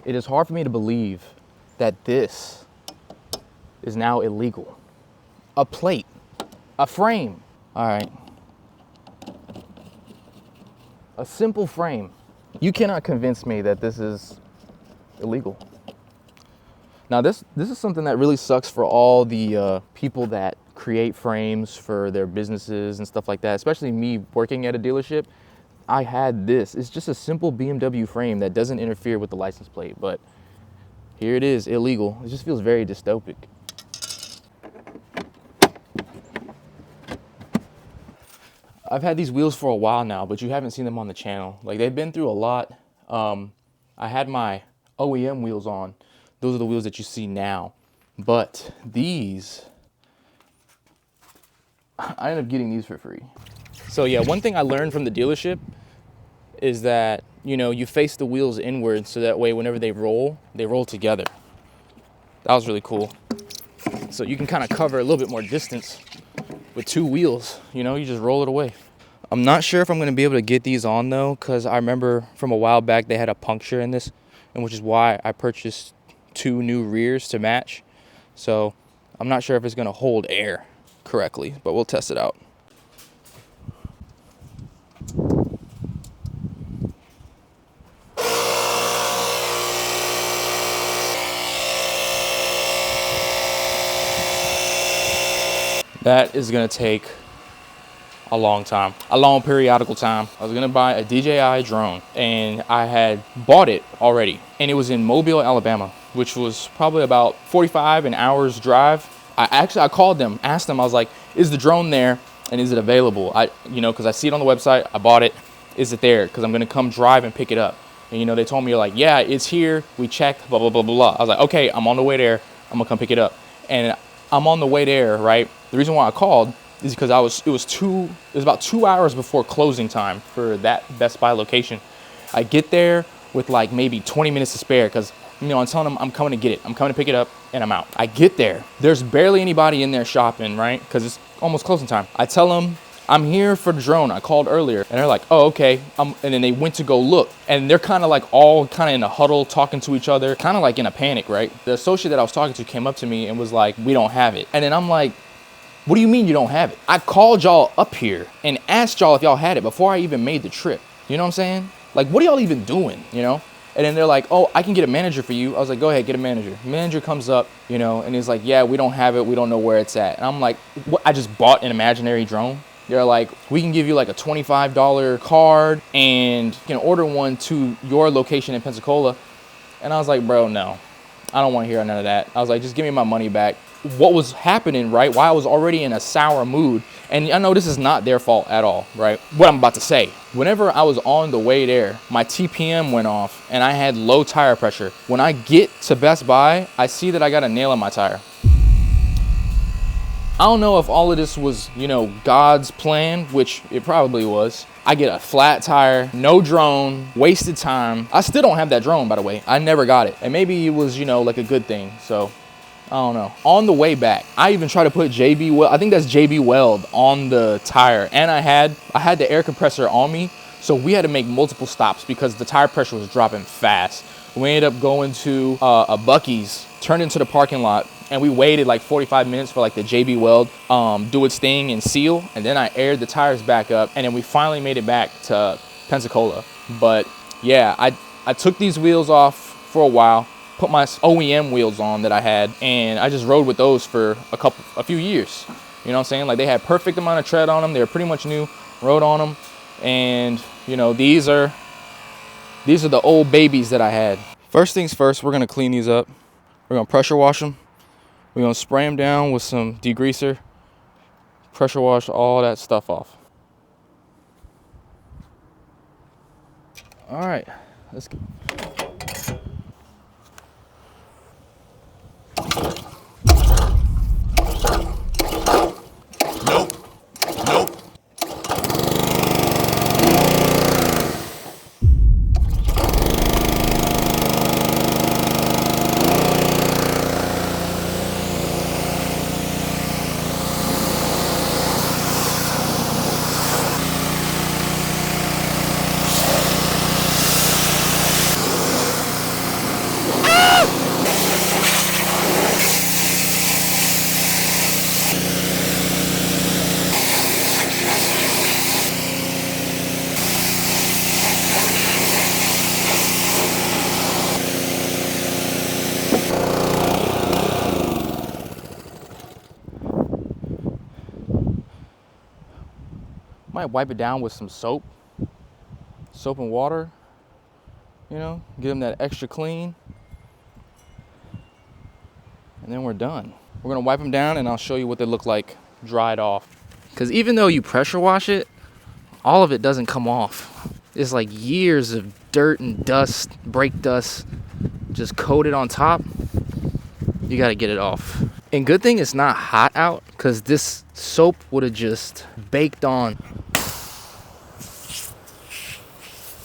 It is hard for me to believe that this is now illegal. A plate, a frame. All right. A simple frame. You cannot convince me that this is illegal. Now this is something that really sucks for all the people that create frames for their businesses and stuff like that, especially me working at a dealership. I had this. It's just a simple BMW frame that doesn't interfere with the license plate, but here it is, illegal. It just feels very dystopic. I've had these wheels for a while now, but you haven't seen them on the channel. Like, they've been through a lot. I had my OEM wheels on. Those are the wheels that you see now. But these, I ended up getting these for free. So yeah, one thing I learned from the dealership is that, you know, you face the wheels inward so that way whenever they roll together. That was really cool. So you can kind of cover a little bit more distance with two wheels, you know, you just roll it away. I'm not sure if I'm going to be able to get these on though, because I remember from a while back they had a puncture in this, and which is why I purchased 2 new rears to match. So I'm not sure if it's going to hold air correctly, but we'll test it out. That is going to take a long time, a long periodical time. I was going to buy a DJI drone, and I had bought it already, and it was in Mobile, Alabama, which was probably about 45 an hour's drive. I called them, asked them, I was like, is the drone there and is it available? Because I see it on the website, I bought it. Is it there? Because I'm going to come drive and pick it up. And, you know, they told me, like, yeah, it's here. We checked, blah, blah, blah, blah, blah. I was like, okay, I'm on the way there. I'm going to come pick it up. And I'm on the way there, right? The reason why I called is because it was about 2 hours before closing time for that Best Buy location. I get there with like maybe 20 minutes to spare because, you know, I'm telling them I'm coming to get it. I'm coming to pick it up and I'm out. I get there. There's barely anybody in there shopping, right? Because it's almost closing time. I tell them I'm here for the drone. I called earlier and they're like, oh, okay. And then they went to go look and they're kind of like all kind of in a huddle talking to each other, kind of like in a panic, right? The associate that I was talking to came up to me and was like, we don't have it. And then I'm like, what do you mean you don't have it? I called y'all up here and asked y'all if y'all had it before I even made the trip. You know what I'm saying? Like, what are y'all even doing, you know? And then they're like, oh, I can get a manager for you. I was like, go ahead, get a manager. Manager comes up, you know, and he's like, yeah, we don't have it. We don't know where it's at. And I'm like, what? I just bought an imaginary drone. They're like, we can give you like a $25 card and you can order one to your location in Pensacola. And I was like, bro, no, I don't want to hear none of that. I was like, just give me my money back. What was happening, right? Why I was already in a sour mood. And I know this is not their fault at all, right? What I'm about to say. Whenever I was on the way there, my TPM went off and I had low tire pressure. When I get to Best Buy, I see that I got a nail in my tire. I don't know if all of this was, you know, God's plan, which it probably was. I get a flat tire, no drone, wasted time. I still don't have that drone, by the way. I never got it. And maybe it was, you know, like a good thing. So I don't know. On the way back, I even tried to put JB Weld, I think that's JB Weld on the tire. And I had the air compressor on me. So we had to make multiple stops because the tire pressure was dropping fast. We ended up going to a Buc-ee's, turned into the parking lot, and we waited like 45 minutes for like the JB Weld do its thing and seal. And then I aired the tires back up and then we finally made it back to Pensacola. But yeah, I took these wheels off for a while, put my OEM wheels on that I had, and I just rode with those for a few years. You know what I'm saying? Like, they had perfect amount of tread on them. They were pretty much new, rode on them. And you know, these are the old babies that I had. First things first, we're gonna clean these up. We're gonna pressure wash them. We're gonna spray them down with some degreaser, pressure wash all that stuff off. All right, let's go. Might wipe it down with some soap and water, you know, give them that extra clean. And then we're done. We're gonna wipe them down and I'll show you what they look like dried off. Because even though you pressure wash it, all of it doesn't come off. It's like years of dirt and dust, brake dust, just coated on top. You gotta get it off. And good thing it's not hot out, because this soap would have just baked on.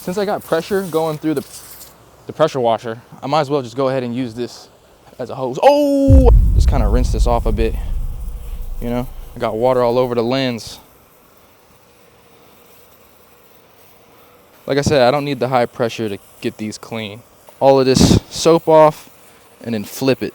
Since I got pressure going through the pressure washer, I might as well just go ahead and use this as a hose. Oh! Just kind of rinse this off a bit, you know? I got water all over the lens. Like I said, I don't need the high pressure to get these clean. All of this soap off and then flip it.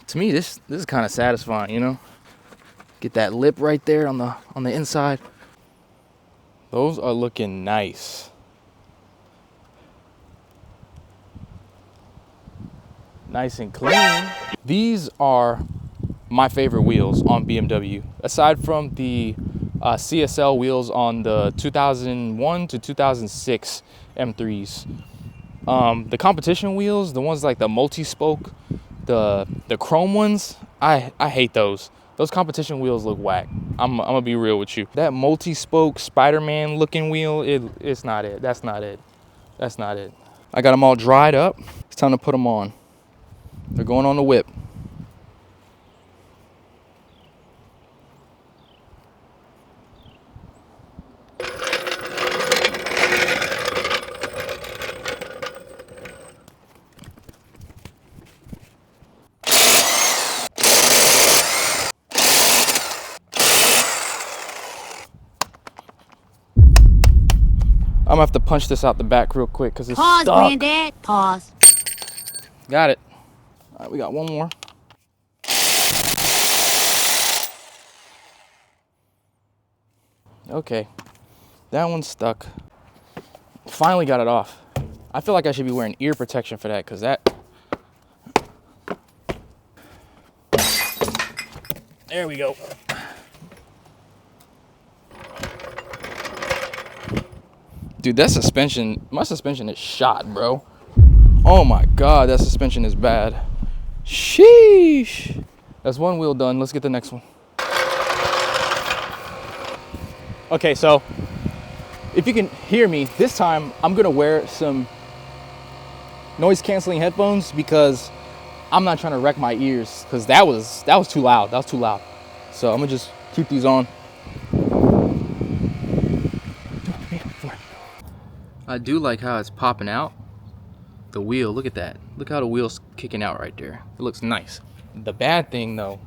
To me, this is kind of satisfying, you know? Get that lip right there on the inside. Those are looking nice. Nice and clean. These are my favorite wheels on BMW. Aside from the CSL wheels on the 2001 to 2006 M3s. The competition wheels, the ones like the multi-spoke, the chrome ones, I hate those. Those competition wheels look whack. I'm gonna be real with you. That multi-spoke Spider-Man looking wheel, it's not it. That's not it. That's not it. I got them all dried up. It's time to put them on. They're going on the whip. I'm gonna have to punch this out the back real quick because it's Pause, stuck. Granddad. Pause. Got it. All right, we got one more. Okay, that one's stuck. Finally got it off. I feel like I should be wearing ear protection for that, because that... There we go. Dude, that suspension, my suspension is shot, bro. Oh my God, that suspension is bad. Sheesh. That's one wheel done. Let's get the next one. Okay, so if you can hear me, this time I'm gonna wear some noise canceling headphones because I'm not trying to wreck my ears, because that was too loud. That was too loud. So I'm gonna just keep these on. I do like how it's popping out. The wheel, look at that. Look how the wheel's kicking out right there. It looks nice. The bad thing though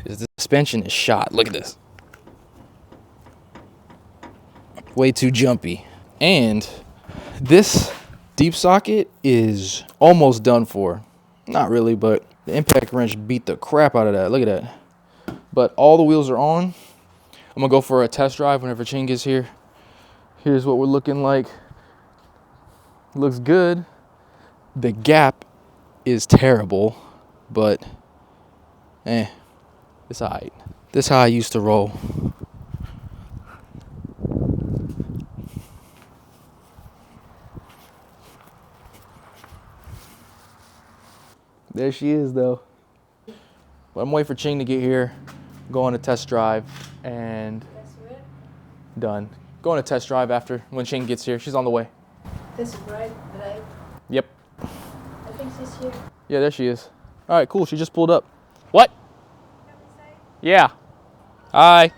is the suspension is shot. Look at this. Way too jumpy. And this deep socket is almost done for. Not really, but the impact wrench beat the crap out of that. Look at that. But all the wheels are on. I'm gonna go for a test drive whenever Ching gets here. Here's what we're looking like. Looks good. The gap is terrible, but it's alright. This is how I used to roll. There she is though. But I'm waiting for Ching to get here, go on a test drive, and done. Go on a test drive after when Ching gets here. She's on the way. This right? Right? Yep. I think she's here. Yeah, there she is. All right, cool. She just pulled up. What? Yeah. Hi.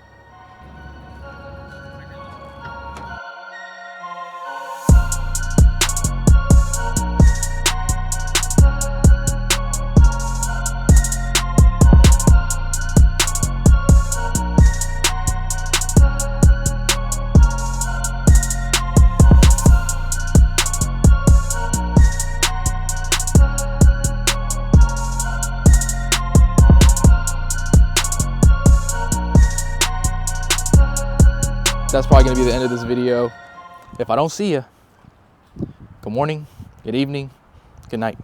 That's probably gonna be the end of this video. If I don't see you, good morning, good evening, good night.